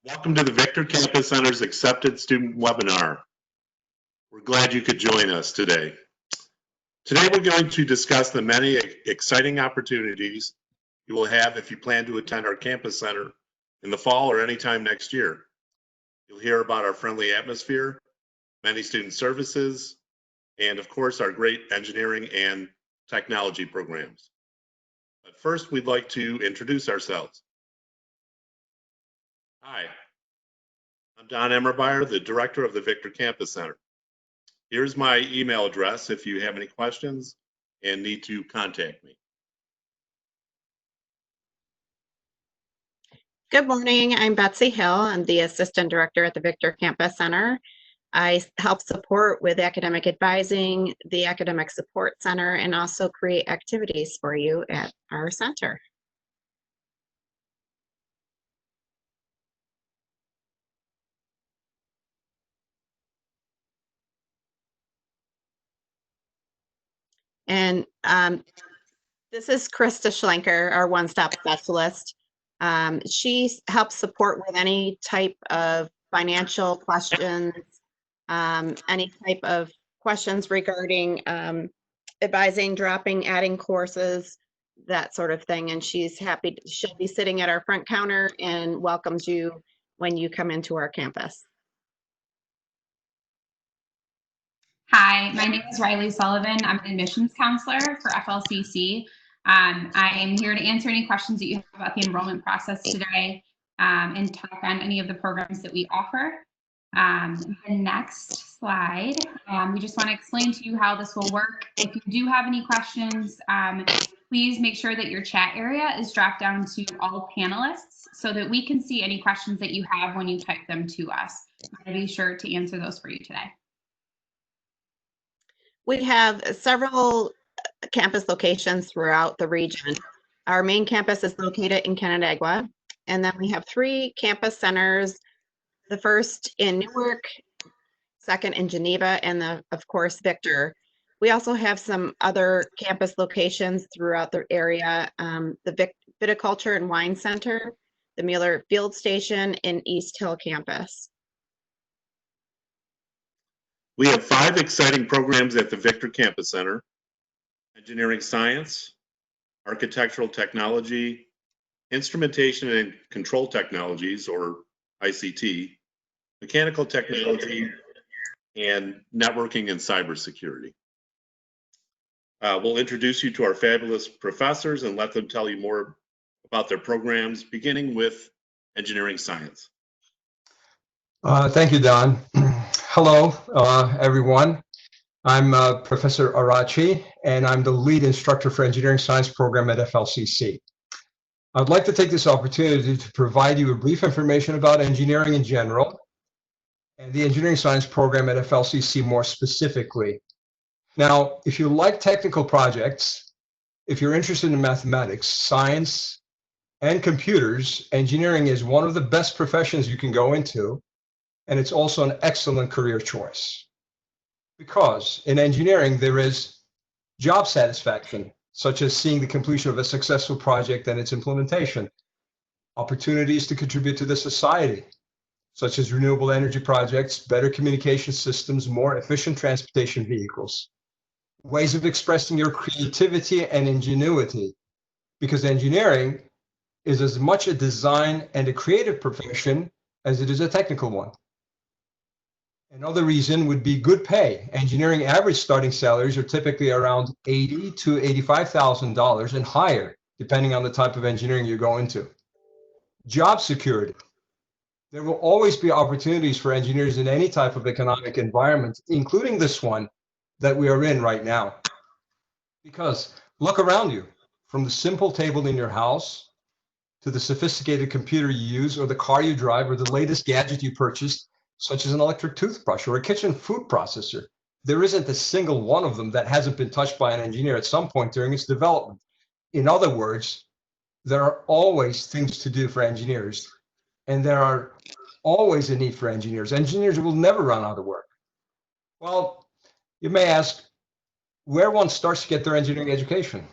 Welcome to the Victor Campus Center's Accepted Student Webinar. We're glad you could join us today. Today we're going to discuss the many exciting opportunities you will have if you plan to attend our campus center in the fall or anytime next year. You'll hear about our friendly atmosphere, many student services, and of course our great engineering and technology programs. But first we'd like to introduce ourselves. Hi, I'm Don Emmerbeyer, the director of the Victor Campus Center. Here's my email address if you have any questions and need to contact me. Good morning, I'm Betsy Hill. I'm the Assistant Director at the Victor Campus Center. I help support with academic advising, the Academic Support Center, and also create activities for you at our center. And this is Krista Schlenker, our one-stop specialist. She helps support with any type of financial questions, any type of questions regarding advising, dropping, adding courses, that sort of thing. And she's happy, she'll be sitting at our front counter and welcomes you when you come into our campus. Hi, my name is Riley Sullivan. I'm an admissions counselor for FLCC. I am here to answer any questions that you have about the enrollment process today and talk on any of the programs that we offer. The next slide, we just want to explain to you how this will work. If you do have any questions, please make sure that your chat area is dropped down to all panelists so that we can see any questions that you have when you type them to us. I'm going to be sure to answer those for you today. We have several campus locations throughout the region. Our main campus is located in Canandaigua, and then we have 3 campus centers, the first in Newark, second in Geneva, and of course, Victor. We also have some other campus locations throughout the area, the Viticulture and Wine Center, the Mueller Field Station, and East Hill campus. We have 5 exciting programs at the Victor Campus Center: Engineering Science, Architectural Technology, Instrumentation and Control Technologies, or ICT, Mechanical Technology, and Networking and Cybersecurity. We'll introduce you to our fabulous professors and let them tell you more about their programs, beginning with Engineering Science. Thank you, Don. Hello, everyone. I'm Professor Arachi, and I'm the lead instructor for Engineering Science program at FLCC. I'd like to take this opportunity to provide you a brief information about engineering in general and the Engineering Science program at FLCC more specifically. Now, if you like technical projects, if you're interested in mathematics, science, and computers, engineering is one of the best professions you can go into. And it's also an excellent career choice. Because in engineering, there is job satisfaction, such as seeing the completion of a successful project and its implementation, opportunities to contribute to the society, such as renewable energy projects, better communication systems, more efficient transportation vehicles, ways of expressing your creativity and ingenuity, because engineering is as much a design and a creative profession as it is a technical one. Another reason would be good pay. Engineering average starting salaries are typically around $80,000 to $85,000 and higher, depending on the type of engineering you go into. Job security. There will always be opportunities for engineers in any type of economic environment, including this one that we are in right now. Because look around you, from the simple table in your house to the sophisticated computer you use, or the car you drive, or the latest gadget you purchased, such as an electric toothbrush or a kitchen food processor. There isn't a single one of them that hasn't been touched by an engineer at some point during its development. In other words, there are always things to do for engineers, and there are always a need for engineers. Engineers will never run out of work. Well, you may ask where one starts to get their engineering education.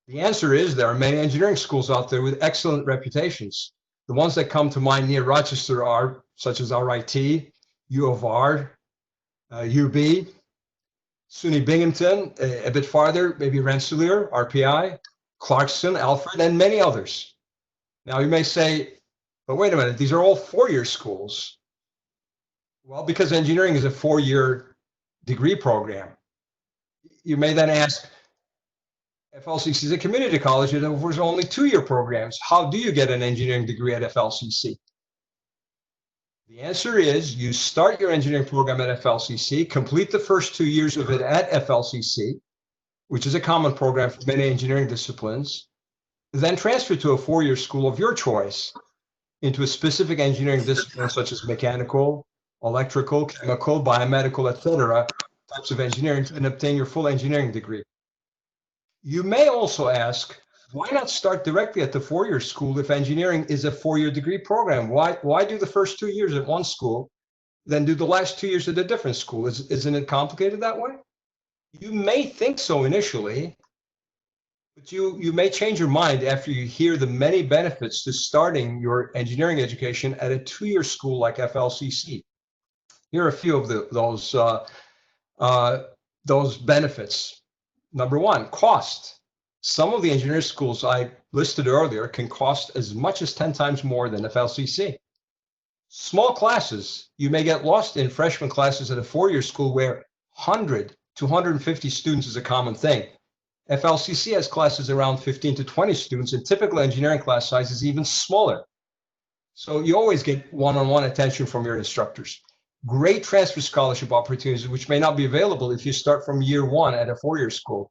The answer is there are many engineering schools out there with excellent reputations. The ones that come to mind near Rochester are such as RIT, U of R, UB, SUNY Binghamton, a bit farther, maybe Rensselaer, RPI, Clarkson, Alfred, and many others. Now you may say, but wait a minute, these are all four-year schools. Well, because engineering is a four-year degree program. You may then ask, FLCC is a community college that offers only two-year programs. How do you get an engineering degree at FLCC? The answer is you start your engineering program at FLCC, complete the first 2 years of it at FLCC, which is a common program for many engineering disciplines, then transfer to a four-year school of your choice into a specific engineering discipline such as mechanical, electrical, chemical, biomedical, etc., types of engineering, and obtain your full engineering degree. You may also ask, why not start directly at the four-year school if engineering is a four-year degree program? Why do the first 2 years at one school, then do the last 2 years at a different school? Isn't it complicated that way? You may think so initially, but you may change your mind after you hear the many benefits to starting your engineering education at a two-year school like FLCC. Here are a few of those benefits. Number one, cost. Some of the engineering schools I listed earlier can cost as much as 10 times more than FLCC. Small classes. You may get lost in freshman classes at a four-year school where 100 to 150 students is a common thing. FLCC has classes around 15 to 20 students, and typical engineering class size is even smaller. So you always get one-on-one attention from your instructors. Great transfer scholarship opportunities, which may not be available if you start from year one at a four-year school.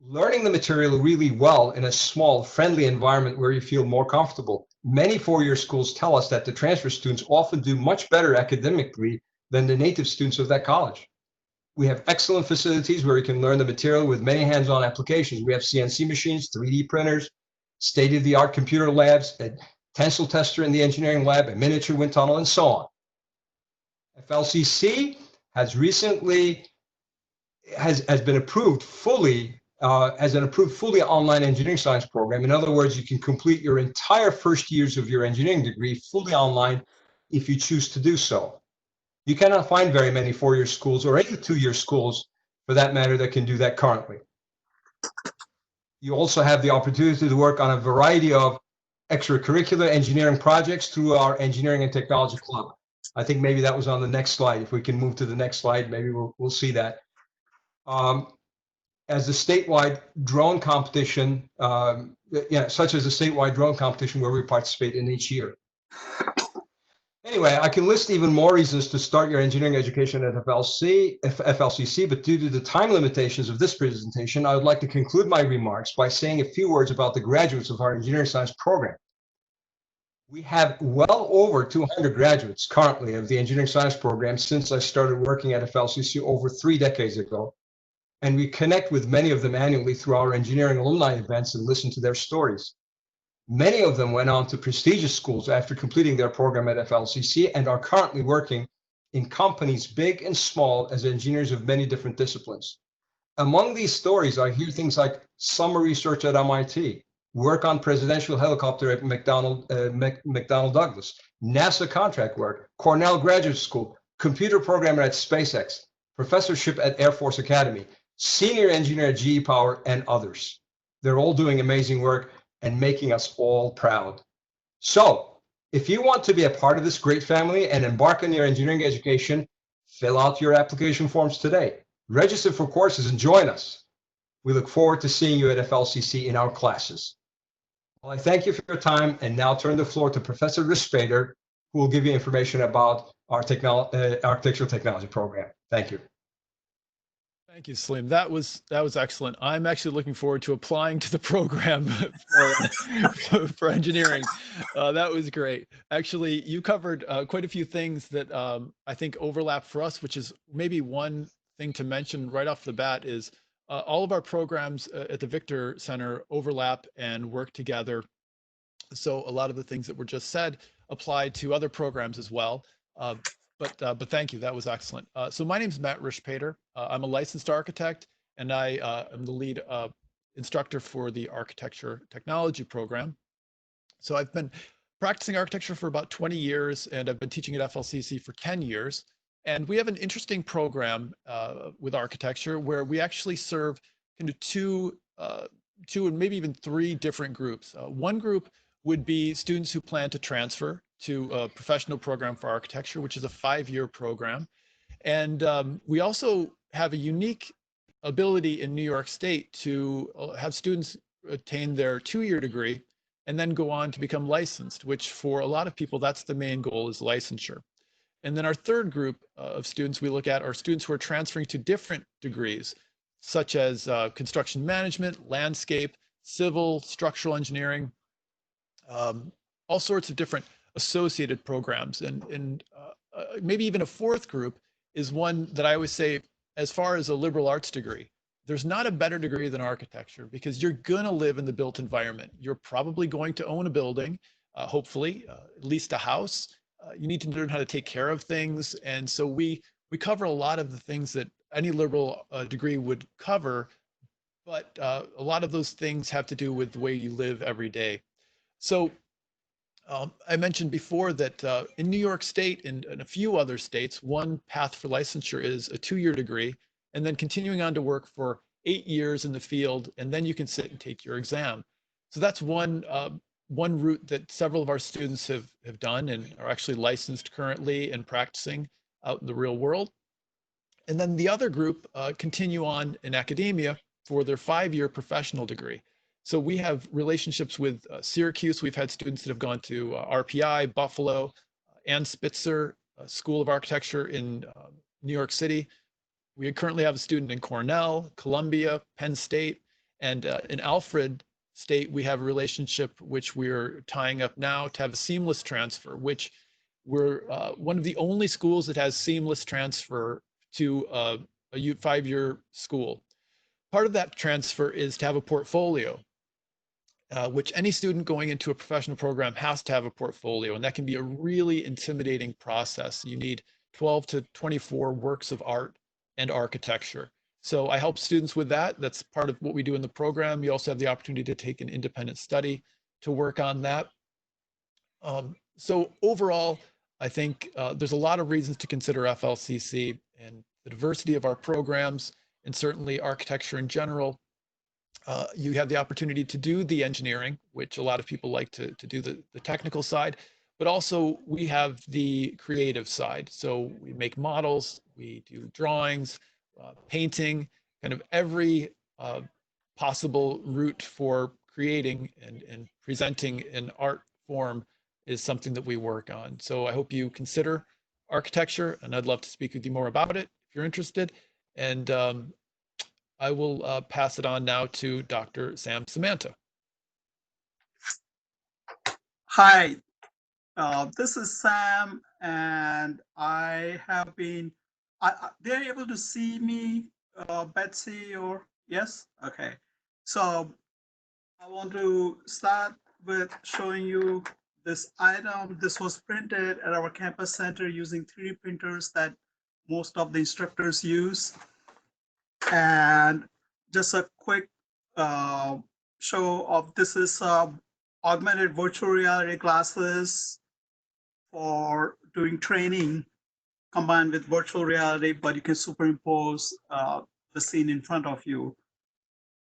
Learning the material really well in a small, friendly environment where you feel more comfortable. Many four-year schools tell us that the transfer students often do much better academically than the native students of that college. We have excellent facilities where you can learn the material with many hands-on applications. We have CNC machines, 3D printers, state-of-the-art computer labs, a tensile tester in the engineering lab, a miniature wind tunnel, and so on. FLCC has recently been approved fully as an approved fully online engineering science program. In other words, you can complete your entire first years of your engineering degree fully online if you choose to do so. You cannot find very many four-year schools or any two-year schools, for that matter, that can do that currently. You also have the opportunity to work on a variety of extracurricular engineering projects through our Engineering and Technology Club. I think maybe that was on the next slide. If we can move to the next slide, maybe we'll see that. As a statewide drone competition, such as a statewide drone competition where we participate in each year. Anyway, I can list even more reasons to start your engineering education at FLCC, but due to the time limitations of this presentation, I would like to conclude my remarks by saying a few words about the graduates of our engineering science program. We have well over 200 graduates currently of the engineering science program since I started working at FLCC over 3 decades ago, and we connect with many of them annually through our engineering alumni events and listen to their stories. Many of them went on to prestigious schools after completing their program at FLCC and are currently working in companies big and small as engineers of many different disciplines. Among these stories, I hear things like summer research at MIT, work on presidential helicopter at McDonnell Douglas, NASA contract work, Cornell Graduate School, computer programmer at SpaceX, professorship at Air Force Academy, senior engineer at GE Power, and others. They're all doing amazing work and making us all proud. So, if you want to be a part of this great family and embark on your engineering education, fill out your application forms today. Register for courses and join us. We look forward to seeing you at FLCC in our classes. Well, I thank you for your time and now turn the floor to Professor Rispader, who will give you information about our architectural technology program. Thank you. Thank you, Salim. That was excellent. I'm actually looking forward to applying to the program for engineering. That was great. Actually, you covered quite a few things that I think overlap for us, which is maybe one thing to mention right off the bat is all of our programs at the Victor Center overlap and work together. So a lot of the things that were just said apply to other programs as well. But thank you, that was excellent. So my name is Matt Rispader. I'm a licensed architect, and I am the lead instructor for the architecture technology program. So I've been practicing architecture for about 20 years, and I've been teaching at FLCC for 10 years. And we have an interesting program with architecture where we actually serve kind of two and maybe even three different groups. One group would be students who plan to transfer to a professional program for architecture, which is a 5-year program. And we also have a unique ability in New York State to have students attain their 2-year degree and then go on to become licensed, which for a lot of people, that's the main goal, is licensure. And then our third group of students we look at are students who are transferring to different degrees, such as construction management, landscape, civil, structural engineering, all sorts of different associated programs. And maybe even a fourth group is one that I always say, as far as a liberal arts degree, there's not a better degree than architecture, because you're going to live in the built environment. You're probably going to own a building, hopefully, at least a house. You need to learn how to take care of things. And so we cover a lot of the things that any liberal degree would cover, but a lot of those things have to do with the way you live every day. So I mentioned before that in New York State and a few other states, one path for licensure is a 2-year degree, and then continuing on to work for 8 years in the field, and then you can sit and take your exam. So that's one route that several of our students have done and are actually licensed currently and practicing out in the real world. And then the other group continue on in academia for their 5-year professional degree. So we have relationships with Syracuse. We've had students that have gone to RPI, Buffalo, Ann Spitzer School of Architecture in New York City. We currently have a student in Cornell, Columbia, Penn State, and in Alfred State, we have a relationship which we're tying up now to have a seamless transfer, which we're one of the only schools that has seamless transfer to a 5-year school. Part of that transfer is to have a portfolio, which any student going into a professional program has to have a portfolio, and that can be a really intimidating process. You need 12 to 24 works of art and architecture. So I help students with that. That's part of what we do in the program. You also have the opportunity to take an independent study to work on that. So overall, I think there's a lot of reasons to consider FLCC, and the diversity of our programs, and certainly architecture in general. You have the opportunity to do the engineering, which a lot of people like to do the technical side, but also we have the creative side. So we make models, we do drawings, painting, kind of every possible route for creating and presenting an art form is something that we work on. So I hope you consider architecture, and I'd love to speak with you more about it if you're interested. And I will pass it on now to Dr. Sam Samanta. Hi, this is Sam, and I have been, they're able to see me, Betsy, or yes? Okay. So I want to start with showing you this item. This was printed at our campus center using 3D printers that most of the instructors use. And just a quick show of this is augmented virtual reality glasses for doing training combined with virtual reality, but you can superimpose the scene in front of you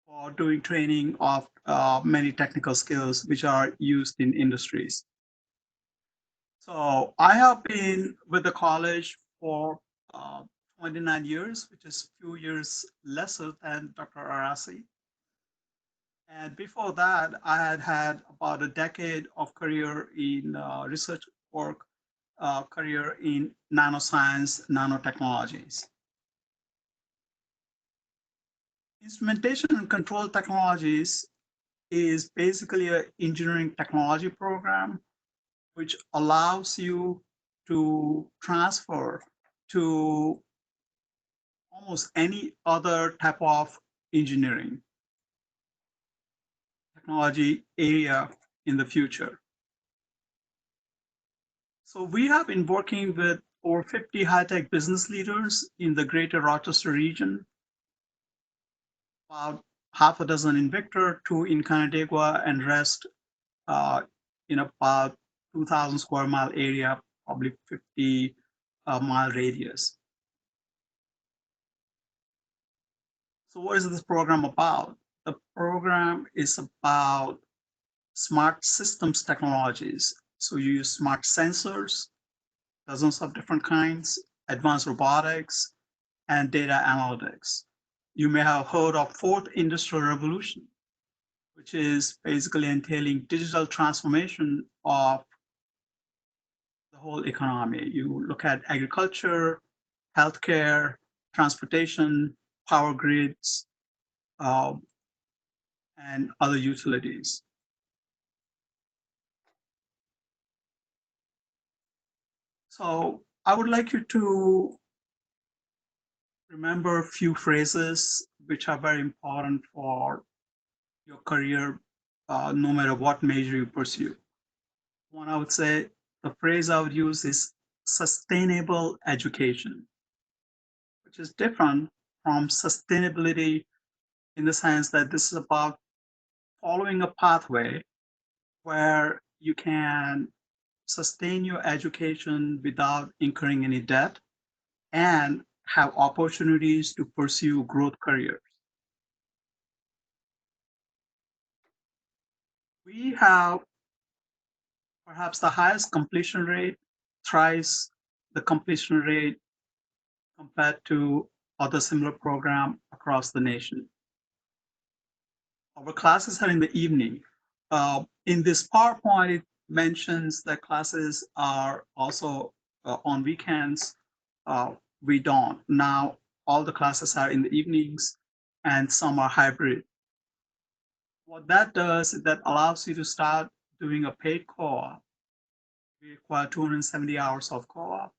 for doing training of many technical skills which are used in industries. So I have been with the college for 29 years, which is a few years lesser than Dr. Arasi. And before that, I had had about a decade of career in research work, career in nanoscience, nanotechnologies. Instrumentation and control technologies is basically an engineering technology program which allows you to transfer to almost any other type of engineering technology area in the future. So we have been working with over 50 high-tech business leaders in the greater Rochester region, about half a dozen in Victor, 2 in Canandaigua, and rest in about 2,000 square mile area, probably 50 mile radius. So what is this program about? The program is about smart systems technologies. So you use smart sensors, dozens of different kinds, advanced robotics, and data analytics. You may have heard of fourth industrial revolution, which is basically entailing digital transformation of the whole economy. You look at agriculture, healthcare, transportation, power grids, and other utilities. So I would like you to remember a few phrases which are very important for your career, no matter what major you pursue. One, I would say the phrase I would use is sustainable education, which is different from sustainability in the sense that this is about following a pathway where you can sustain your education without incurring any debt and have opportunities to pursue growth careers. We have perhaps the highest completion rate, thrice the completion rate compared to other similar programs across the nation. Our classes are in the evening. In this PowerPoint, it mentions that classes are also on weekends. We don't. Now, all the classes are in the evenings and some are hybrid. What that does is that allows you to start doing a paid co-op. We require 270 hours of co-op.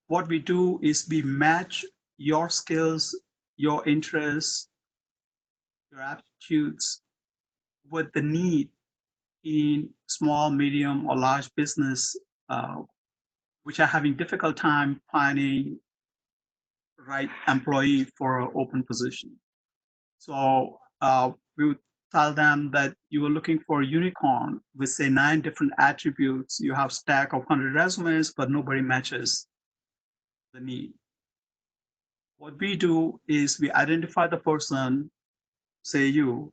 What we do is we match your skills, your interests, your aptitudes with the need in small, medium, or large business, which are having difficult time finding right employee for an open position. So we would tell them that you are looking for a unicorn with say 9 different attributes. You have stack of 100 resumes, but nobody matches the need. What we do is we identify the person, say you,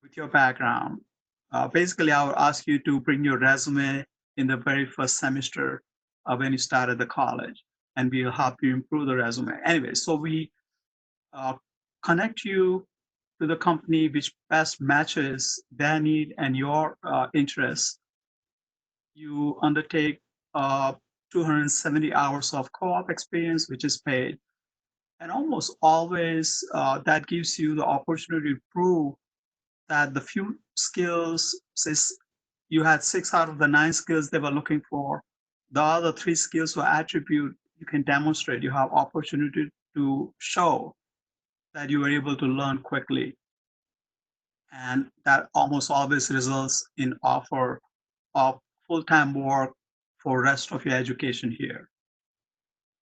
with your background. Basically, I would ask you to bring your resume in the very first semester when you started the college, and we'll help you improve the resume. Anyway, so we connect you to the company which best matches their need and your interests. You undertake 270 hours of co-op experience, which is paid. And almost always that gives you the opportunity to prove that the few skills, says you had 6 out of the 9 skills they were looking for, the other 3 skills or attribute you can demonstrate. You have opportunity to show that you were able to learn quickly. And that almost always results in offer of full-time work for rest of your education here.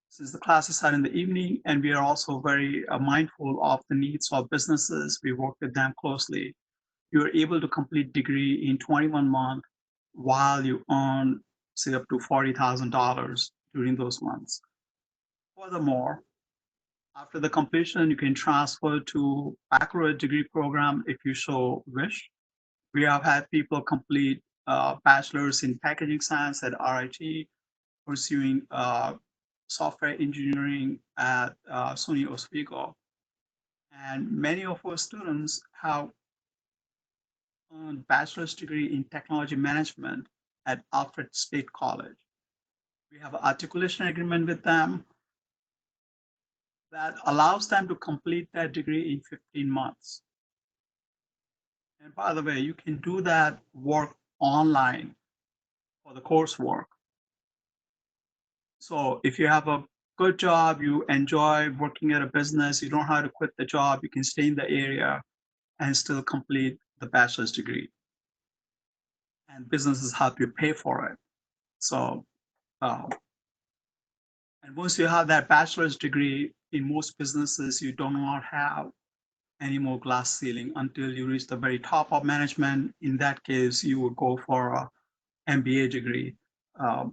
Since the classes are in the evening and we are also very mindful of the needs of businesses, we work with them closely. You are able to complete degree in 21 months while you earn, say, up to $40,000 during those months. Furthermore, after the completion, you can transfer to baccalaureate degree program if you so wish. We have had people complete bachelor's in packaging science at RIT, pursuing software engineering at SUNY Oswego. And many of our students have earned bachelor's degree in technology management at Alfred State College. We have an articulation agreement with them that allows them to complete that degree in 15 months. And by the way, you can do that work online for the coursework. So if you have a good job, you enjoy working at a business, you don't have to quit the job, you can stay in the area and still complete the bachelor's degree. And businesses help you pay for it. So, and once you have that bachelor's degree, in most businesses, you do not have any more glass ceiling until you reach the very top of management. In that case, you would go for MBA degree a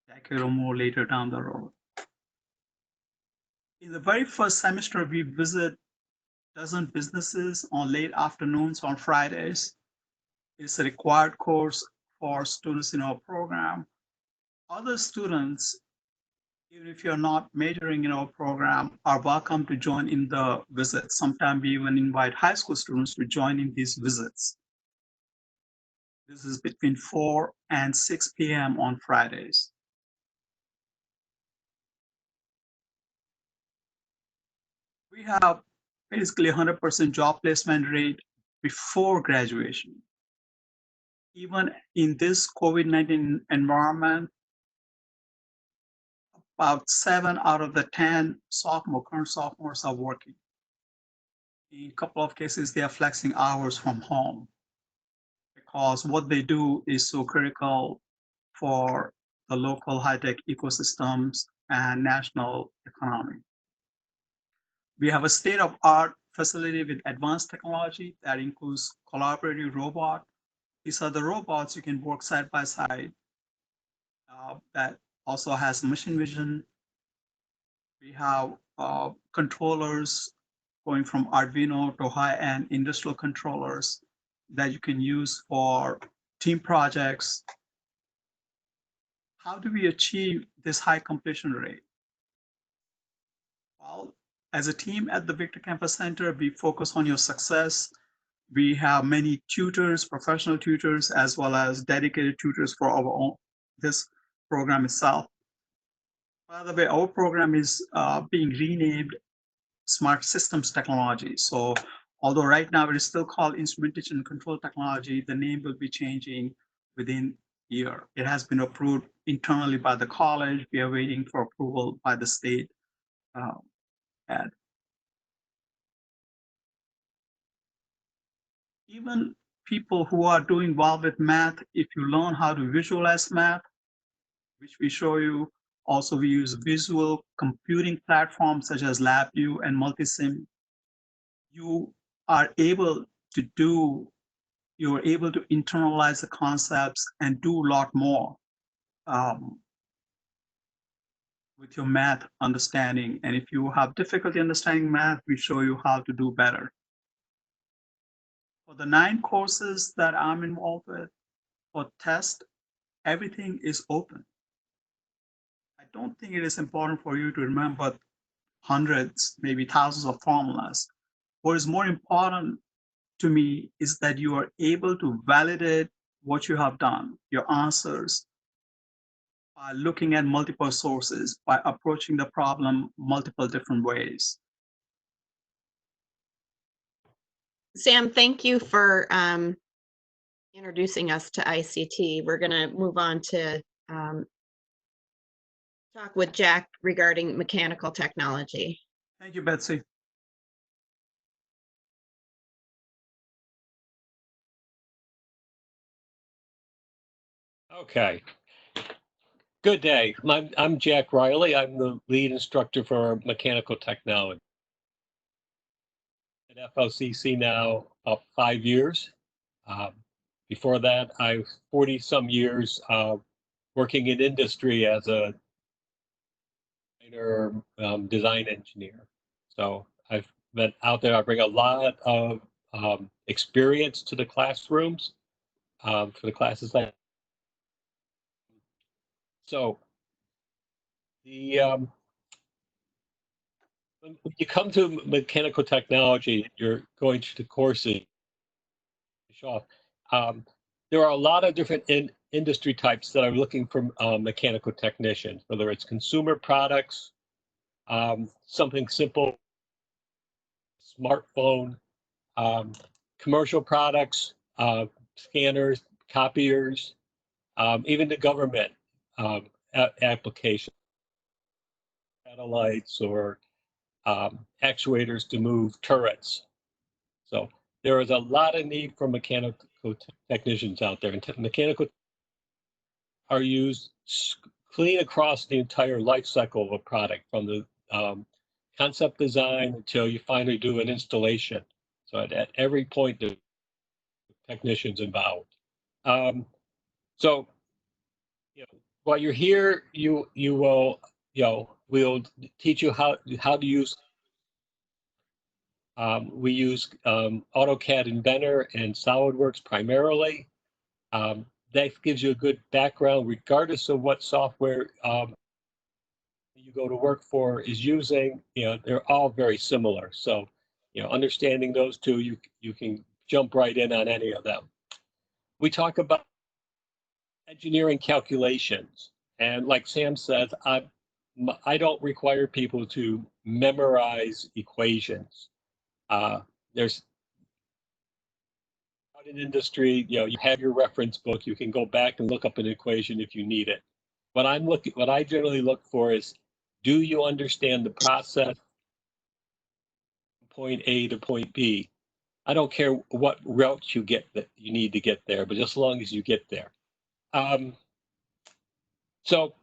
decade or more later down the road. In the very first semester, we visit dozen businesses on late afternoons on Fridays. It's a required course for students in our program. Other students, even if you're not majoring in our program, are welcome to join in the visits. Sometimes we even invite high school students to join in these visits. This is between 4 and 6 p.m. on Fridays. We have basically 100% job placement rate before graduation. Even in this COVID-19 environment, about 7 out of the 10 current sophomores are working. In a couple of cases, they are flexing hours from home because what they do is so critical for the local high-tech ecosystems and national economy. We have a state-of-art facility with advanced technology that includes collaborative robot. These are the robots you can work side by side. That also has machine vision. We have controllers going from Arduino to high-end industrial controllers that you can use for team projects. How do we achieve this high completion rate? Well, as a team at the Victor Campus Center, we focus on your success. We have many tutors, professional tutors, as well as dedicated tutors for our own, this program itself. By the way, our program is being renamed Smart Systems Technology. So although right now it is still called Instrumentation and Control Technology, the name will be changing within a year. It has been approved internally by the college. We are waiting for approval by the state. Even people who are doing well with math, if you learn how to visualize math, which we show you, also we use visual computing platforms such as LabVIEW and Multisim, you are able to you're able to internalize the concepts and do a lot more with your math understanding. And if you have difficulty understanding math, we show you how to do better. For the 9 courses that I'm involved with, for test, everything is open. I don't think it is important for you to remember hundreds, maybe thousands of formulas. What is more important to me is that you are able to validate what you have done, your answers, by looking at multiple sources, by approaching the problem multiple different ways. Sam, thank you for introducing us to ICT. We're going to move on to talk with Jack regarding mechanical technology. Thank you, Betsy. Okay. Good day. I'm Jack Riley. I'm the lead instructor for mechanical technology at FLCC now about 5 years. Before that, I 40 some years working in industry as a design engineer. So I've been out there. I bring a lot of experience to the classrooms for the classes that. So when you come to mechanical technology, you're going to the courses. There are a lot of different industry types that are looking for mechanical technicians, whether it's consumer products, something simple, smartphone, commercial products, scanners, copiers, even the government applications, satellites or actuators to move turrets. So there is a lot of need for mechanical technicians out there, and mechanical are used clean across the entire life cycle of a product, from the concept design until you finally do an installation. So at every point, the technicians involved. So, while you're here, you will, we'll teach you how to use. We use AutoCAD Inventor and SolidWorks primarily. That gives you a good background, regardless of what software you go to work for is using. They're all very similar. So, understanding those two, you can jump right in on any of them. We talk about engineering calculations, and like Sam says, I don't require people to memorize equations. There's out in industry, you have your reference book. You can go back and look up an equation if you need it. What I generally look for is, do you understand the process from point A to point B? I don't care what route you need to get there, but just as long as you get there. So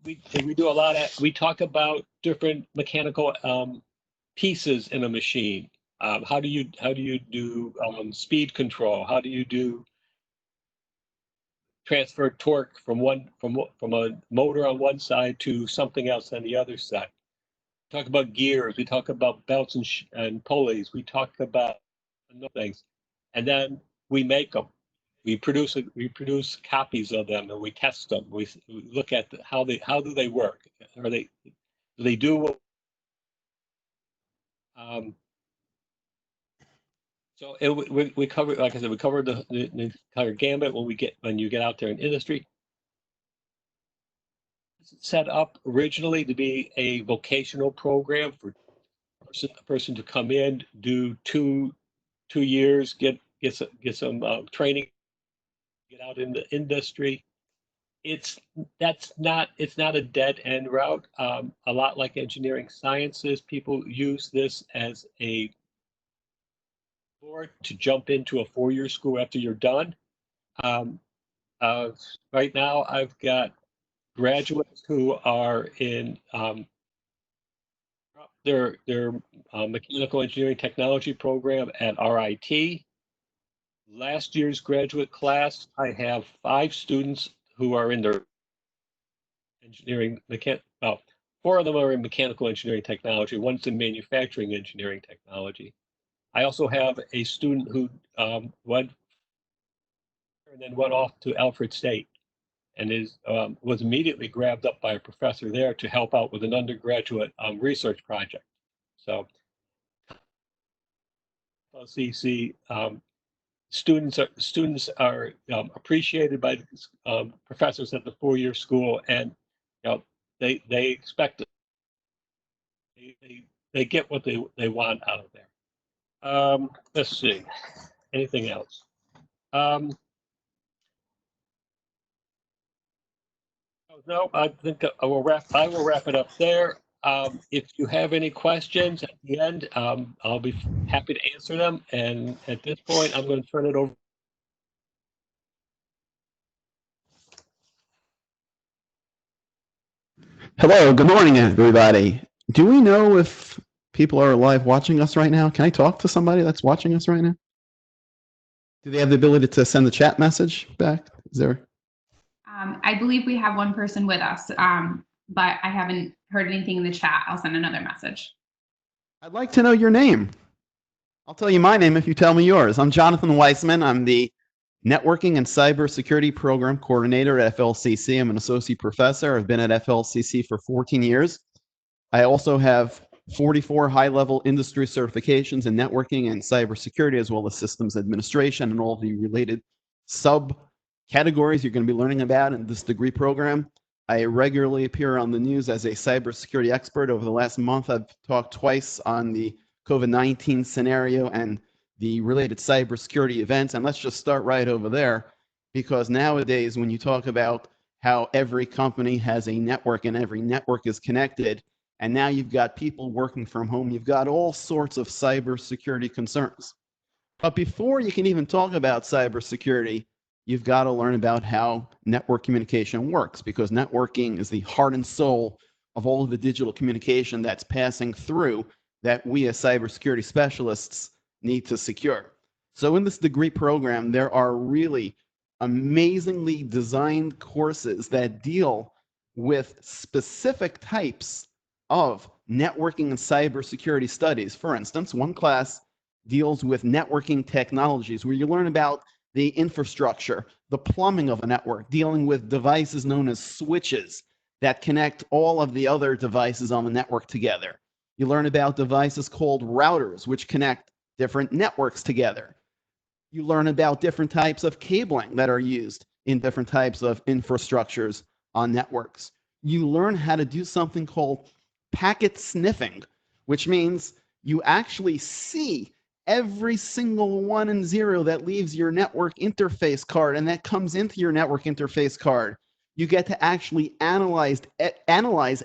we do a lot of, we talk about different mechanical pieces in a machine. How do you do speed control? How do you do transfer torque from a motor on one side to something else on the other side? We talk about gears. We talk about belts and pulleys. We talk about things, and then we make them. We produce copies of them, and we test them. We look at how do they work? Do they do? So we cover, like I said, we cover the entire gambit when you get out there in industry. It's set up originally to be a vocational program for a person to come in, do two years, get some training, get out in the industry. It's not a dead end route. A lot like engineering sciences, people use this as a to jump into a 4-year school after you're done. Right now, I've got graduates who are in their mechanical engineering technology program at RIT. Last year's graduate class, I have 5 students who are in their engineering, 4 of them are in mechanical engineering technology. One's in manufacturing engineering technology. I also have a student who went and then went off to Alfred State and was immediately grabbed up by a professor there to help out with an undergraduate research project. So FLCC students are appreciated by professors at the 4-year school, and they expect they get what they want out of there. Let's see, anything else? No, I think I will wrap it up there. If you have any questions at the end, I'll be happy to answer them. And at this point, I'm going to turn it over. Hello, good morning, everybody. Do we know if people are live watching us right now? Can I talk to somebody that's watching us right now? Do they have the ability to send the chat message back? Is there? I believe we have one person with us, but I haven't heard anything in the chat. I'll send another message. I'd like to know your name. I'll tell you my name if you tell me yours. I'm Jonathan Weissman. I'm the Networking and Cybersecurity Program Coordinator at FLCC. I'm an associate professor. I've been at FLCC for 14 years. I also have 44 high-level industry certifications in networking and cybersecurity, as well as systems administration and all the related subcategories you're going to be learning about in this degree program. I regularly appear on the news as a cybersecurity expert. Over the last month, I've talked twice on the COVID-19 scenario and the related cybersecurity events. And let's just start right over there, because nowadays, when you talk about how every company has a network and every network is connected, and now you've got people working from home, you've got all sorts of cybersecurity concerns. But before you can even talk about cybersecurity, you've got to learn about how network communication works, because networking is the heart and soul of all of the digital communication that's passing through that we as cybersecurity specialists need to secure. So in this degree program, there are really amazingly designed courses that deal with specific types of networking and cybersecurity studies. For instance, one class deals with networking technologies, where you learn about the infrastructure, the plumbing of a network, dealing with devices known as switches that connect all of the other devices on the network together. You learn about devices called routers, which connect different networks together. You learn about different types of cabling that are used in different types of infrastructures on networks. You learn how to do something called packet sniffing, which means you actually see every single 1 and 0 that leaves your network interface card and that comes into your network interface card. You get to actually analyze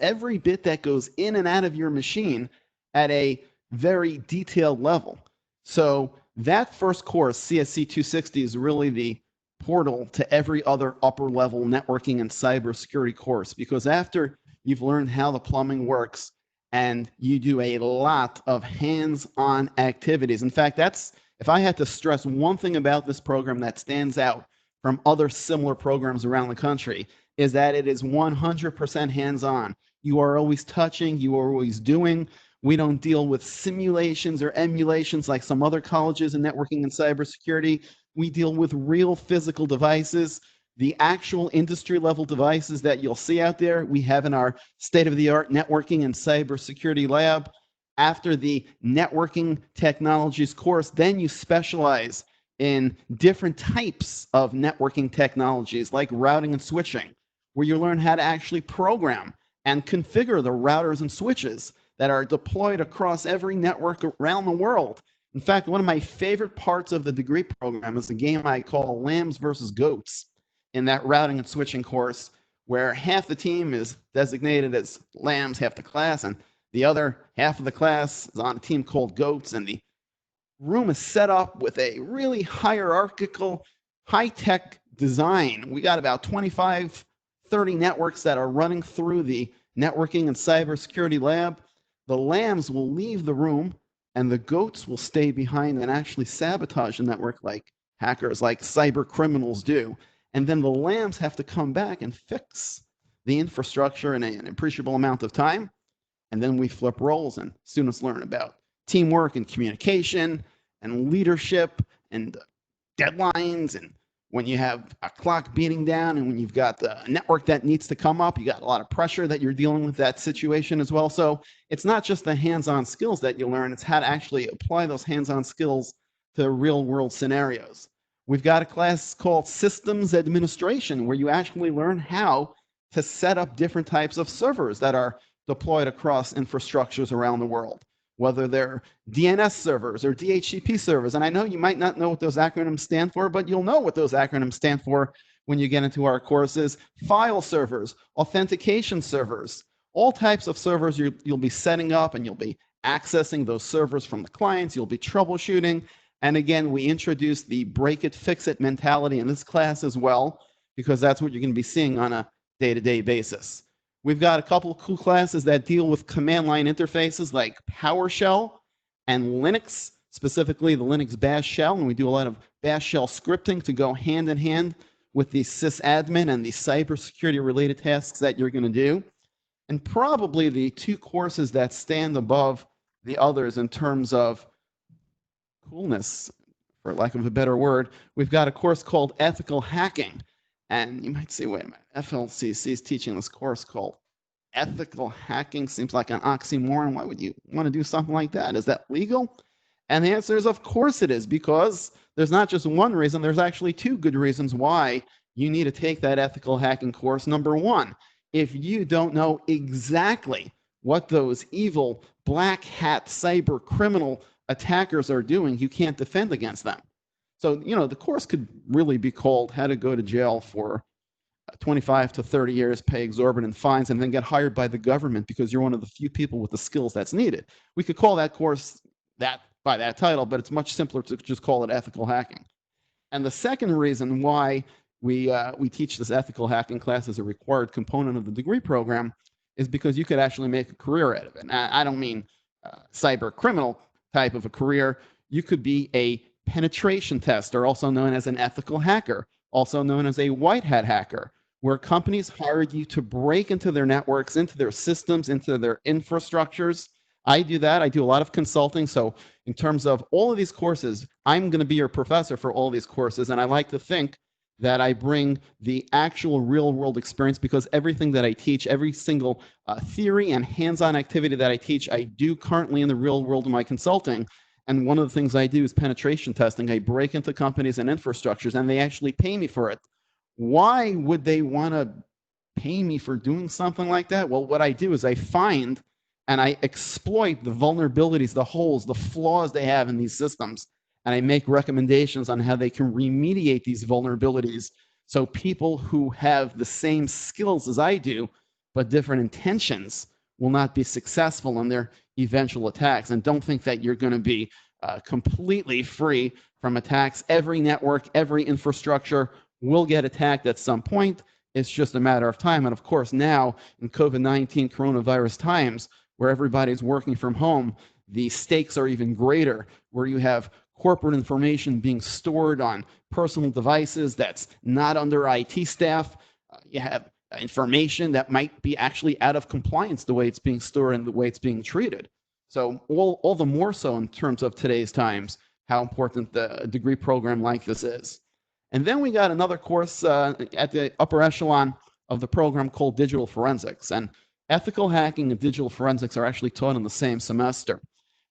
every bit that goes in and out of your machine at a very detailed level. So that first course, CSC 260, is really the portal to every other upper level networking and cybersecurity course, because after you've learned how the plumbing works and you do a lot of hands-on activities. In fact, if I had to stress one thing about this program that stands out from other similar programs around the country, is that it is 100% hands-on. You are always touching, you are always doing. We don't deal with simulations or emulations like some other colleges in networking and cybersecurity. We deal with real physical devices. The actual industry level devices that you'll see out there, we have in our state-of-the-art networking and cybersecurity lab. After the networking technologies course, then you specialize in different types of networking technologies like routing and switching, where you learn how to actually program and configure the routers and switches that are deployed across every network around the world. In fact, one of my favorite parts of the degree program is a game I call Lambs versus Goats in that routing and switching course, where half the team is designated as lambs, half the class, and the other half of the class is on a team called goats. And the room is set up with a really hierarchical, high-tech design. We got about 25, 30 networks that are running through the networking and cybersecurity lab. The lambs will leave the room and the goats will stay behind and actually sabotage the network like hackers, like cyber criminals do. And then the lambs have to come back and fix the infrastructure in an appreciable amount of time. And then we flip roles and students learn about teamwork and communication and leadership and deadlines. And when you have a clock beating down and when you've got the network that needs to come up, you got a lot of pressure that you're dealing with that situation as well. So it's not just the hands-on skills that you learn, it's how to actually apply those hands-on skills to real world scenarios. We've got a class called Systems Administration, where you actually learn how to set up different types of servers that are deployed across infrastructures around the world, whether they're DNS servers or DHCP servers. And I know you might not know what those acronyms stand for, but you'll know what those acronyms stand for when you get into our courses. File servers, authentication servers, all types of servers you'll be setting up, and you'll be accessing those servers from the clients. You'll be troubleshooting. And again, we introduce the break it, fix it mentality in this class as well, because that's what you're going to be seeing on a day-to-day basis. We've got a couple of cool classes that deal with command line interfaces like PowerShell and Linux, specifically the Linux Bash shell. And we do a lot of Bash shell scripting to go hand in hand with the sysadmin and the cybersecurity related tasks that you're going to do. And probably the two courses that stand above the others in terms of coolness, for lack of a better word, we've got a course called Ethical Hacking. And you might say, wait a minute, FLCC is teaching this course called Ethical Hacking. Seems like an oxymoron. Why would you want to do something like that? Is that legal? And the answer is, of course it is, because there's not just one reason, there's actually two good reasons why you need to take that ethical hacking course. Number one, if you don't know exactly what those evil black hat cyber criminal attackers are doing, you can't defend against them. So, the course could really be called How to Go to Jail for 25 to 30 years, pay exorbitant fines, and then get hired by the government because you're one of the few people with the skills that's needed. We could call that course by that title, but it's much simpler to just call it ethical hacking. And the second reason why we teach this ethical hacking class as a required component of the degree program is because you could actually make a career out of it. And I don't mean cyber criminal type of a career. You could be a penetration tester, also known as an ethical hacker, also known as a white hat hacker, where companies hired you to break into their networks, into their systems, into their infrastructures. I do that. I do a lot of consulting. So in terms of all of these courses, I'm going to be your professor for all of these courses. And I like to think that I bring the actual real world experience, because everything that I teach, every single theory and hands-on activity that I teach, I do currently in the real world in my consulting. And one of the things I do is penetration testing. I break into companies and infrastructures, and they actually pay me for it. Why would they want to pay me for doing something like that? Well, what I do is I find and I exploit the vulnerabilities, the holes, the flaws they have in these systems. And I make recommendations on how they can remediate these vulnerabilities, so people who have the same skills as I do, but different intentions, will not be successful in their eventual attacks. And don't think that you're going to be completely free from attacks. Every network, every infrastructure will get attacked at some point. It's just a matter of time. And of course, now in COVID-19 coronavirus times, where everybody's working from home, the stakes are even greater, where you have corporate information being stored on personal devices that's not under IT staff. You have information that might be actually out of compliance the way it's being stored and the way it's being treated. So all the more so in terms of today's times, how important the degree program like this is. And then we got another course at the upper echelon of the program called Digital Forensics. And ethical hacking and digital forensics are actually taught in the same semester.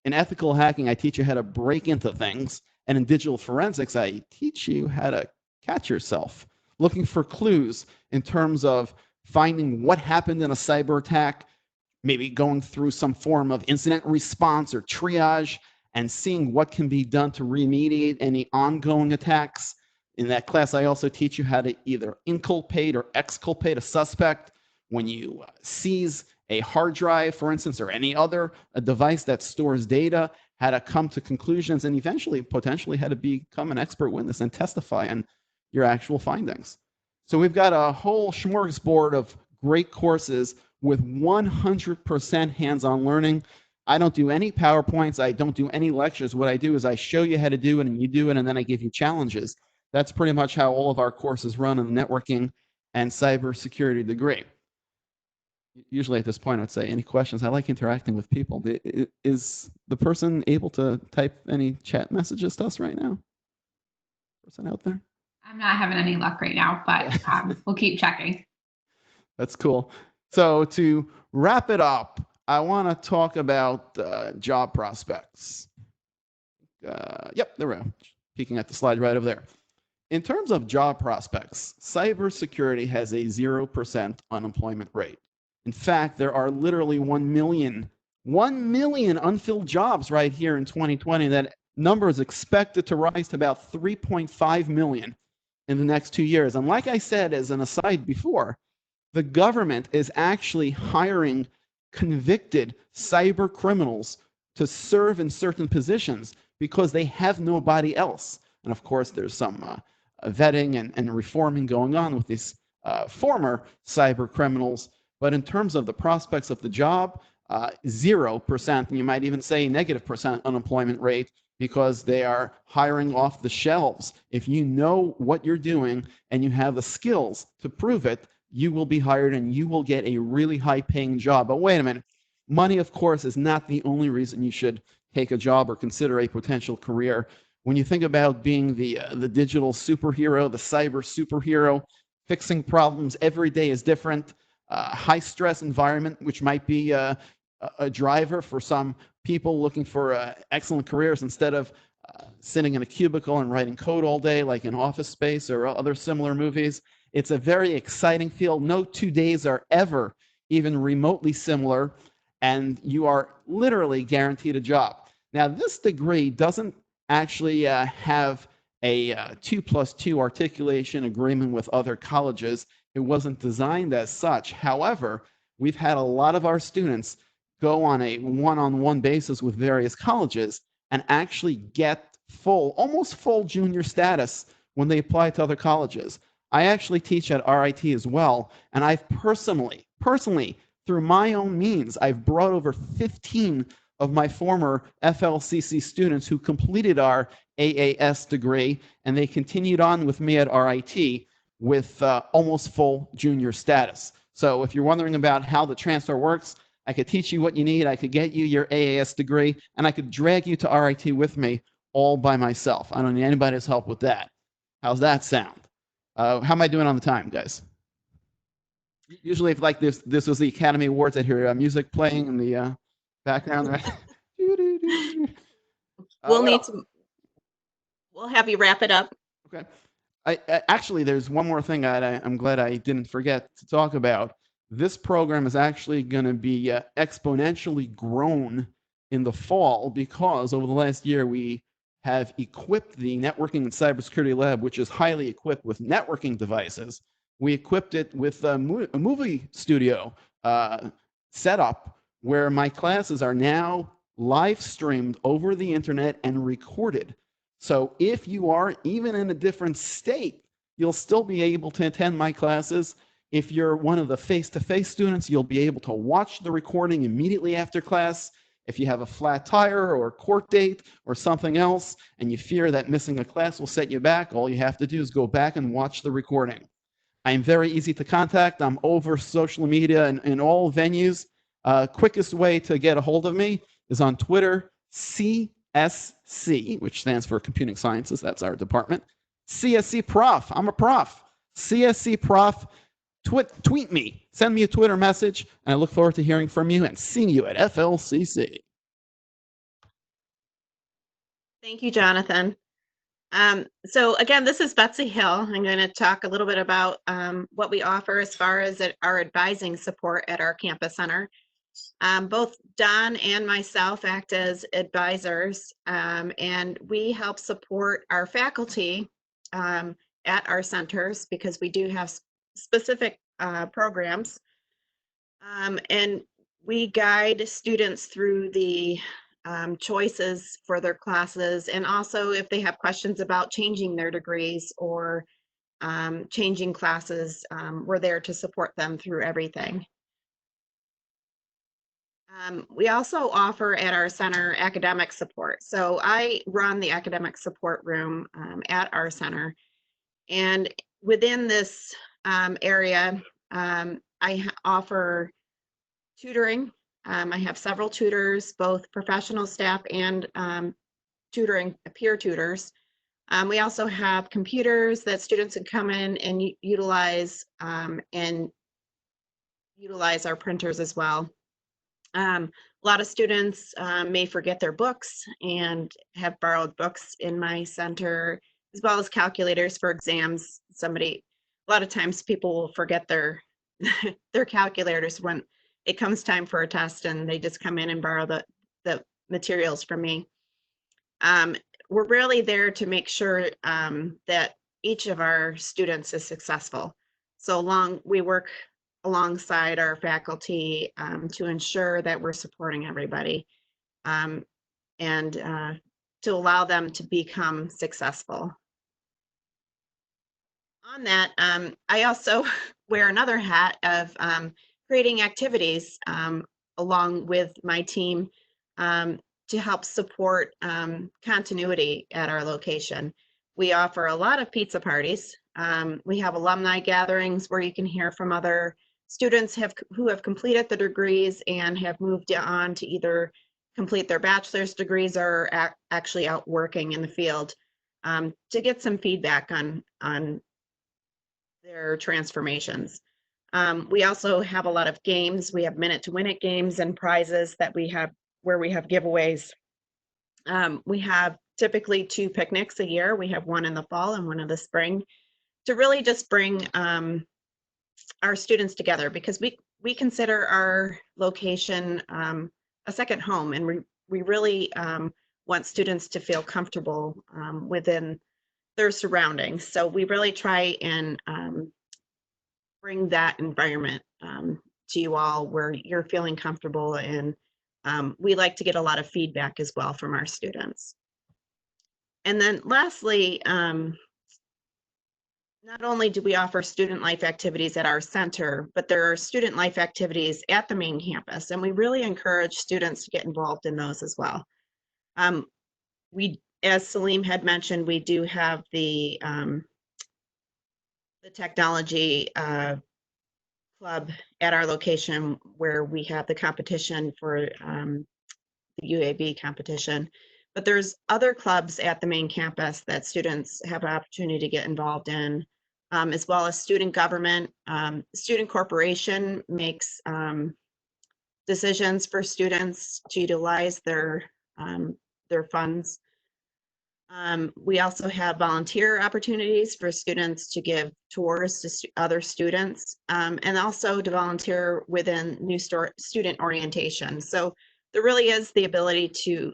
In ethical hacking, I teach you how to break into things. And in digital forensics, I teach you how to catch yourself, looking for clues in terms of finding what happened in a cyber attack, maybe going through some form of incident response or triage, and seeing what can be done to remediate any ongoing attacks. In that class, I also teach you how to either inculpate or exculpate a suspect when you seize a hard drive, for instance, or any other device that stores data, how to come to conclusions, and eventually, potentially, how to become an expert witness and testify on your actual findings. So we've got a whole smorgasbord of great courses with 100% hands-on learning. I don't do any PowerPoints. I don't do any lectures. What I do is I show you how to do it, and you do it, and then I give you challenges. That's pretty much how all of our courses run in the networking and cybersecurity degree. Usually at this point, I'd say, any questions? I like interacting with people. Is the person able to type any chat messages to us right now? Person out there? I'm not having any luck right now, but we'll keep checking. That's cool. So to wrap it up, I want to talk about job prospects. Yep, there we go. Peeking at the slide right over there. In terms of job prospects, cybersecurity has a 0% unemployment rate. In fact, there are literally 1 million unfilled jobs right here in 2020. That number is expected to rise to about 3.5 million in the next 2 years. And like I said, as an aside before, the government is actually hiring convicted cyber criminals to serve in certain positions because they have nobody else. And of course, there's some vetting and reforming going on with these former cyber criminals. But in terms of the prospects of the job, 0%, and you might even say -% unemployment rate, because they are hiring off the shelves. If you know what you're doing and you have the skills to prove it, you will be hired and you will get a really high-paying job. But wait a minute. Money, of course, is not the only reason you should take a job or consider a potential career. When you think about being the digital superhero, the cyber superhero, fixing problems every day is different. High-stress environment, which might be a driver for some people looking for excellent careers instead of sitting in a cubicle and writing code all day like in Office Space or other similar movies. It's a very exciting field. No 2 days are ever even remotely similar, and you are literally guaranteed a job. Now, this degree doesn't actually have a 2+2 articulation agreement with other colleges. It wasn't designed as such. However, we've had a lot of our students go on a one-on-one basis with various colleges and actually get almost full junior status when they apply to other colleges. I actually teach at RIT as well, and I've personally, through my own means, I've brought over 15 of my former FLCC students who completed our A.A.S degree, and they continued on with me at RIT with almost full junior status. So if you're wondering about how the transfer works, I could teach you what you need, I could get you your A.A.S degree, and I could drag you to RIT with me all by myself. I don't need anybody's help with that. How's that sound? How am I doing on the time, guys? Usually, if like this was the Academy Awards, I'd hear music playing in the background. Right? We'll have you wrap it up. Okay. Actually, there's one more thing I'm glad I didn't forget to talk about. This program is actually going to be exponentially grown in the fall because over the last year we have equipped the Networking and Cybersecurity Lab, which is highly equipped with networking devices. We equipped it with a movie studio setup where my classes are now live streamed over the internet and recorded. So if you are even in a different state, you'll still be able to attend my classes. If you're one of the face-to-face students, you'll be able to watch the recording immediately after class. If you have a flat tire or a court date or something else, and you fear that missing a class will set you back, all you have to do is go back and watch the recording. I'm very easy to contact. I'm over social media and in all venues. Quickest way to get a hold of me is on Twitter, CSC, which stands for Computing Sciences. That's our department. CSC Prof. I'm a prof. CSC Prof. Tweet me. Send me a Twitter message, and I look forward to hearing from you and seeing you at FLCC. Thank you, Jonathan. So again, this is Betsy Hill. I'm going to talk a little bit about what we offer as far as our advising support at our campus center. Both Don and myself act as advisors, and we help support our faculty at our centers because we do have specific programs. And we guide students through the choices for their classes, and also if they have questions about changing their degrees or changing classes, we're there to support them through everything. We also offer at our center academic support. So I run the academic support room at our center, and within this area, I offer tutoring. I have several tutors, both professional staff and tutoring peer tutors. We also have computers that students can come in and utilize our printers as well. A lot of students may forget their books and have borrowed books in my center, as well as calculators for exams. A lot of times people will forget their their calculators when it comes time for a test, and they just come in and borrow the materials from me. We're really there to make sure that each of our students is successful. So we work alongside our faculty to ensure that we're supporting everybody and to allow them to become successful. On that, I also wear another hat of creating activities along with my team to help support continuity at our location. We offer a lot of pizza parties. We have alumni gatherings where you can hear from other students who have completed the degrees and have moved on to either complete their bachelor's degrees or actually out working in the field to get some feedback on their transformations. We also have a lot of games. We have minute to win it games and prizes that we have where we have giveaways. We have typically 2 picnics a year. We have one in the fall and one in the spring to really just bring our students together, because we consider our location a second home, and we really want students to feel comfortable within their surroundings. So we really try and bring that environment to you all where you're feeling comfortable, and we like to get a lot of feedback as well from our students. And then lastly, not only do we offer student life activities at our center, but there are student life activities at the main campus, and we really encourage students to get involved in those as well. As Salim had mentioned, we do have the technology club at our location where we have the competition for the UAB competition. But there's other clubs at the main campus that students have an opportunity to get involved in, as well as student government. Student corporation makes decisions for students to utilize their funds. We also have volunteer opportunities for students to give tours to other students, and also to volunteer within new student orientation. So there really is the ability to,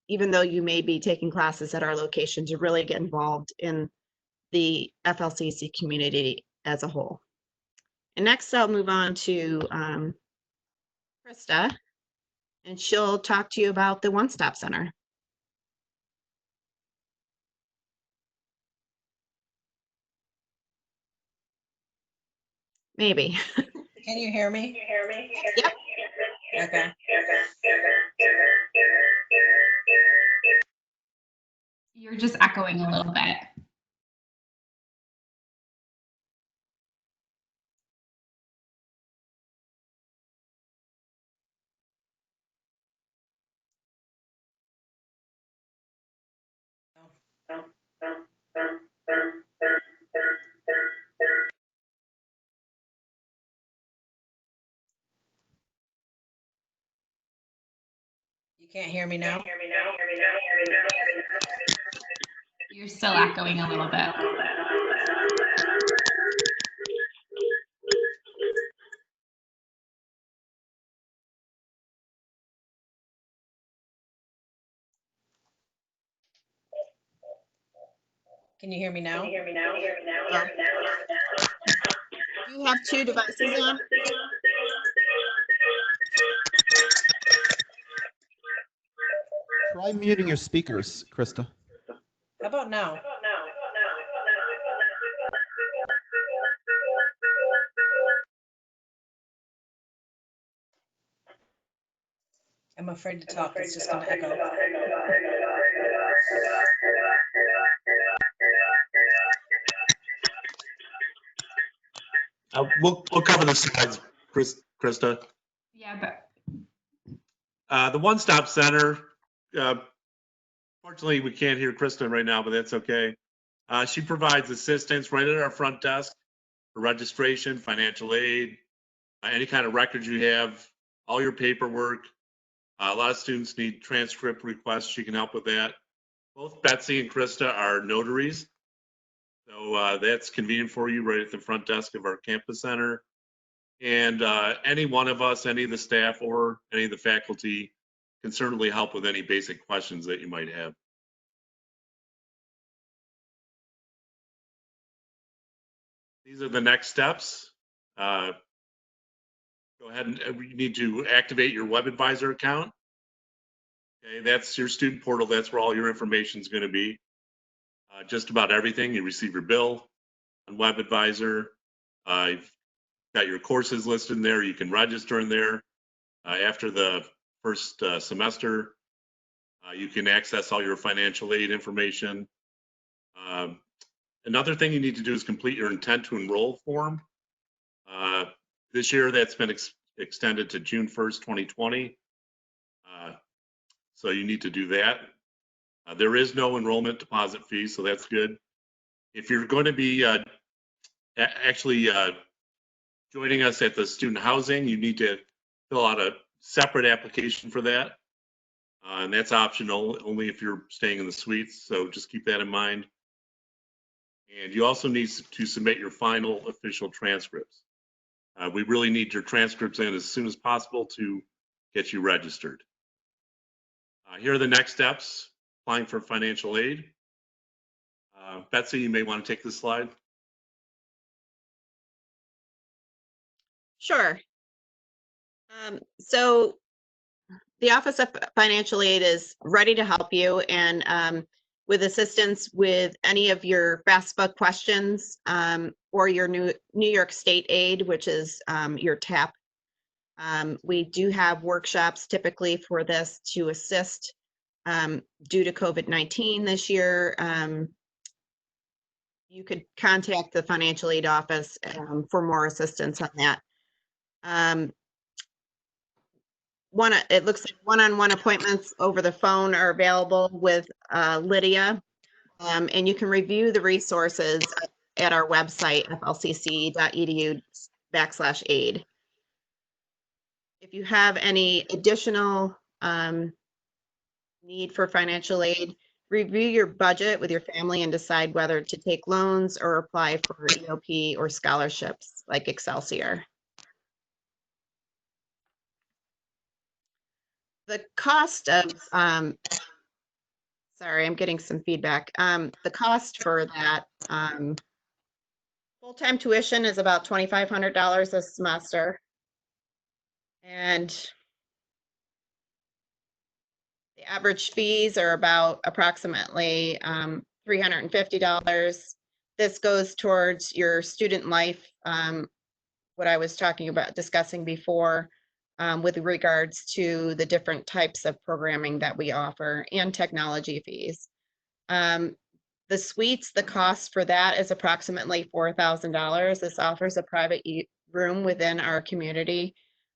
even though you may be taking classes at our location, to really get involved in the FLCC community as a whole. And next I'll move on to Krista, and she'll talk to you about the One-Stop Center. Maybe. Can you hear me? Yep. Okay. You're just echoing a little bit. You can't hear me now? You're still echoing a little bit. Can you hear me now? Do you have two devices on? Try muting your speakers, Krista. How about now? I'm afraid to talk. It's just going to echo. We'll cover the slides, Krista. Yeah, but The One-Stop Center, fortunately, we can't hear Krista right now, but that's okay. She provides assistance right at our front desk for registration, financial aid, any kind of records you have, all your paperwork. A lot of students need transcript requests. She can help with that. Both Betsy and Krista are notaries. So that's convenient for you right at the front desk of our campus center. And any one of us, any of the staff or any of the faculty can certainly help with any basic questions that you might have. These are the next steps. Go ahead and you need to activate your WebAdvisor account. Okay, that's your student portal. That's where all your information is going to be. Just about everything. You receive your bill on WebAdvisor. You've got your courses listed in there. You can register in there. After the first semester, you can access all your financial aid information. Another thing you need to do is complete your intent to enroll form. This year, that's been extended to June 1st, 2020. So you need to do that. There is no enrollment deposit fee, so that's good. If you're going to be actually joining us at the student housing, you need to fill out a separate application for that. And that's optional only if you're staying in the suites, so just keep that in mind. And you also need to submit your final official transcripts. We really need your transcripts in as soon as possible to get you registered. Here are the next steps, applying for financial aid. Betsy, you may want to take this slide. Sure. So the Office of Financial Aid is ready to help you, and with assistance with any of your FAFSA questions or your New York State aid, which is your TAP. We do have workshops typically for this to assist due to COVID-19 this year. You could contact the financial aid office for more assistance on that. It looks like one-on-one appointments over the phone are available with Lydia, and you can review the resources at our website, flcc.edu/aid. If you have any additional need for financial aid, review your budget with your family and decide whether to take loans or apply for EOP or scholarships like Excelsior. The cost of, sorry, I'm getting some feedback. The cost for that full-time tuition is about $2,500 a semester. And the average fees are about approximately $350. This goes towards your student life, what I was talking about, discussing before, with regards to the different types of programming that we offer and technology fees. The suites, the cost for that is approximately $4,000. This offers a private room within our community.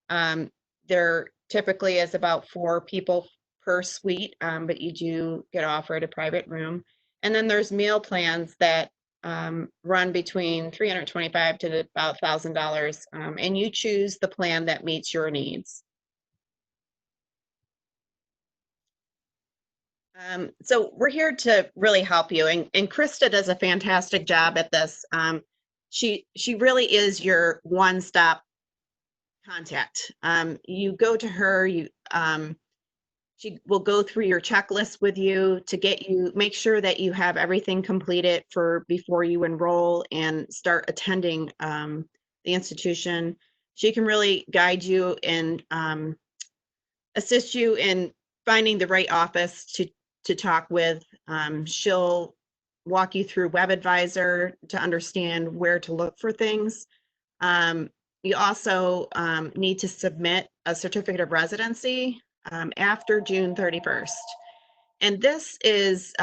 There typically is about 4 people per suite, but you do get offered a private room. And then there's meal plans that run between $325 to about $1,000, and you choose the plan that meets your needs. So we're here to really help you, and Krista does a fantastic job at this. She really is your one-stop contact. You go to her, she will go through your checklist with you to make sure that you have everything completed before you enroll and start attending the institution. She can really guide you and assist you in finding the right office to talk with. She'll walk you through WebAdvisor to understand where to look for things. You also need to submit a certificate of residency after June 31st. And this is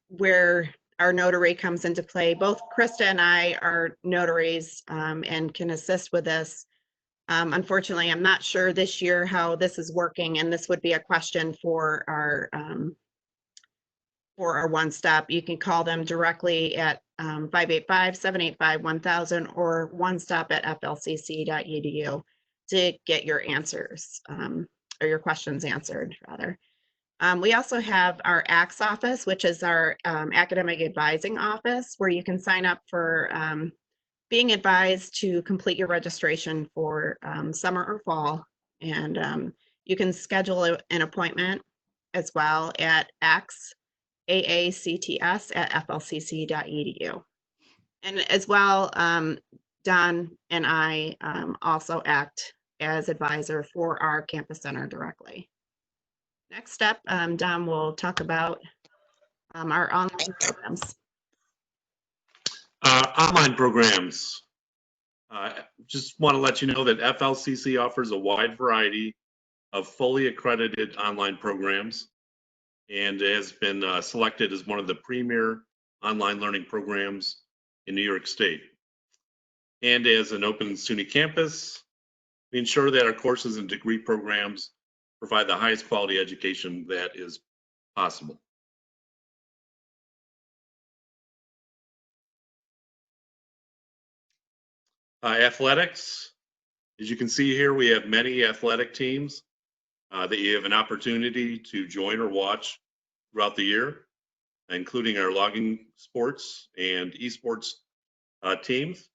where our notary comes into play. Both Krista and I are notaries and can assist with this. Unfortunately, I'm not sure this year how this is working, and this would be a question for our one-stop. You can call them directly at 585-785-1000 or onestop@flcc.edu to get your answers or your questions answered, rather. We also have our A.A.S office, which is our academic advising office, where you can sign up for being advised to complete your registration for summer or fall. And you can schedule an appointment as well at AACTS@flcc.edu. And as well, Don and I also act as advisor for our campus center directly. Next step, Don will talk about our online programs. Online programs. Just want to let you know that FLCC offers a wide variety of fully accredited online programs and has been selected as one of the premier online learning programs in New York State. And as an open SUNY campus, we ensure that our courses and degree programs provide the highest quality education that is possible. Athletics, as you can see here, we have many athletic teams that you have an opportunity to join or watch throughout the year, including our logging sports and esports teams. If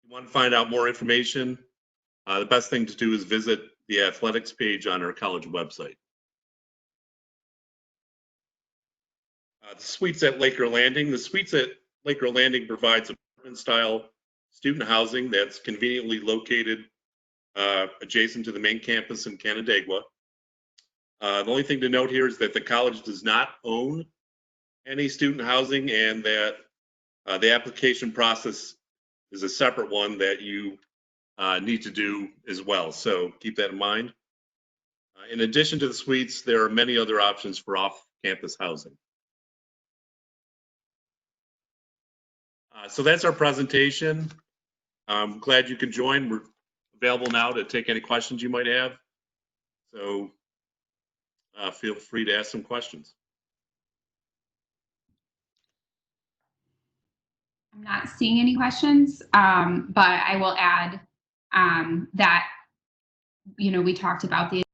you want to find out more information, the best thing to do is visit the athletics page on our college website. The Suites at Laker Landing. The Suites at Laker Landing provides apartment-style student housing that's conveniently located adjacent to the main campus in Canandaigua. The only thing to note here is that the college does not own any student housing, and that the application process is a separate one that you need to do as well. So keep that in mind. In addition to the suites, there are many other options for off-campus housing. So that's our presentation. I'm glad you could join. We're available now to take any questions you might have. So feel free to ask some questions. I'm not seeing any questions, but I will add that, we talked about the